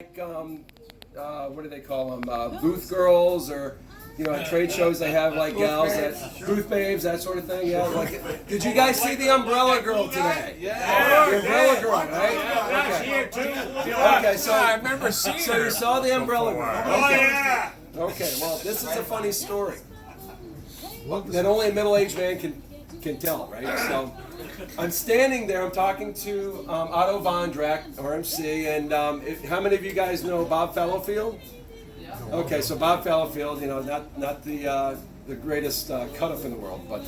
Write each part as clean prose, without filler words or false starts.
What do they call them? Booth girls, or at trade shows they have like gals, booth babes, that sort of thing. Yeah. Like, did you guys see the Umbrella Girl today? Yeah. The Umbrella Girl, right? Okay. Okay. So I remember seeing her. So you saw the Umbrella Girl. Oh yeah. Okay. Well, this is a funny story that only a middle-aged man can tell, right? So I'm standing there. I'm talking to Otto Vondrak, RMC, and how many of you guys know Bob Fallowfield? Okay, so Bob Fallowfield, not the greatest cut-up in the world, but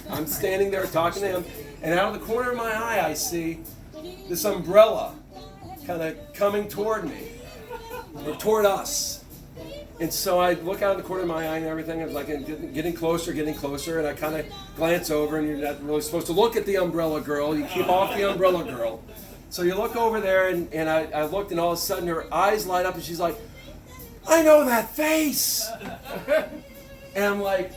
I'm standing there talking to him, and out of the corner of my eye, I see this umbrella kind of coming toward me, or toward us. And so I look out of the corner of my eye and everything, and like getting closer, and I kind of glance over, and you're not really supposed to look at the Umbrella Girl. You keep off the Umbrella Girl. So you look over there, and I looked, and all of a sudden her eyes light up, and she's like, "I know that face!" And I'm like,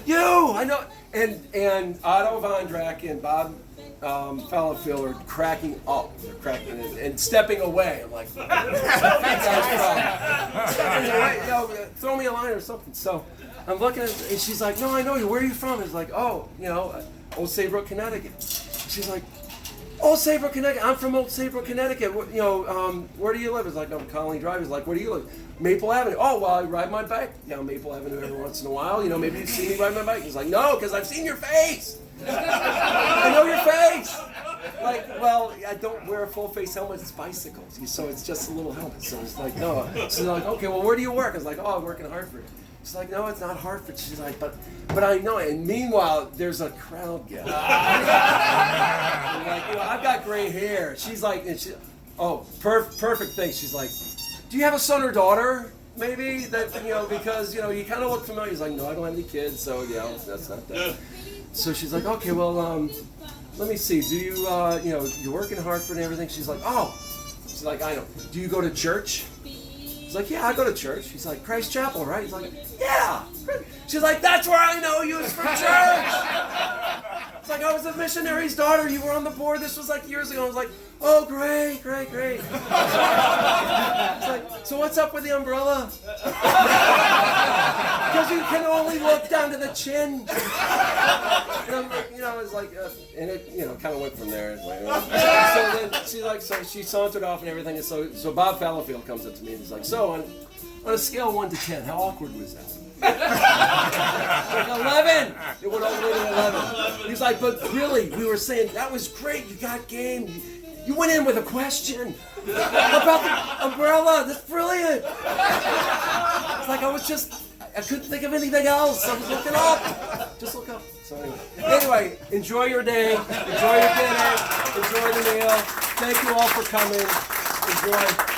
"You, I know." And Otto Vondrak and Bob Fallowfield are cracking up. They're cracking and stepping away. I'm like, throw me a line or something. So I'm looking at it, and she's like, "No, I know you. Where are you from?" It's like, "Oh, Old Saybrook, Connecticut." She's like, "Old Saybrook, Connecticut. I'm from Old Saybrook, Connecticut. Where do you live?" It's like, "I'm Colony Drive." It's like, "Where do you live?" "Maple Avenue." "Oh, well, I ride my bike Maple Avenue every once in a while. Maybe you see me ride my bike." He's like, "No, because I've seen your face. I know your face." Like, well, I don't wear a full face helmet. It's bicycles, so it's just a little helmet. So it's like, no. She's like, "Okay, well, where do you work?" I was like, "Oh, I work in Hartford." She's like, "No, it's not Hartford." She's like, but I know it. And meanwhile, there's a crowd gathering. Like, I've got gray hair. She's like, perfect thing. She's like, "Do you have a son or daughter? Maybe that because you kind of look familiar." He's like, "No, I don't have any kids, so that's not that." So she's like, "Okay, well, let me see. Do you you work in Hartford and everything?" She's like, "Oh," she's like, "I know. Do you go to church?" He's like, "Yeah, I go to church." He's like, "Christ Chapel, right?" He's like, "Yeah." She's like, "That's where I know you. It's from church." It's like, "I was a missionary's daughter. You were on the board. This was like years ago." I was like, "Oh, great." It's like, "So what's up with the umbrella?" Because you can only look down to the chin. And I'm like, it's like, and it, kind of went from there. It's like, so then she sauntered off and everything. And so Bob Fallowfield comes up to me and he's like, "So on a scale of 1 to 10, how awkward was that?" Like 11. It went all the way to 11. He's like, "But really, we were saying that was great. You got game. You went in with a question about the umbrella. That's brilliant." It's like I couldn't think of anything else. I was looking up. Just look up. So anyway, enjoy your day. Enjoy your dinner. Enjoy the meal. Thank you all for coming. Enjoy.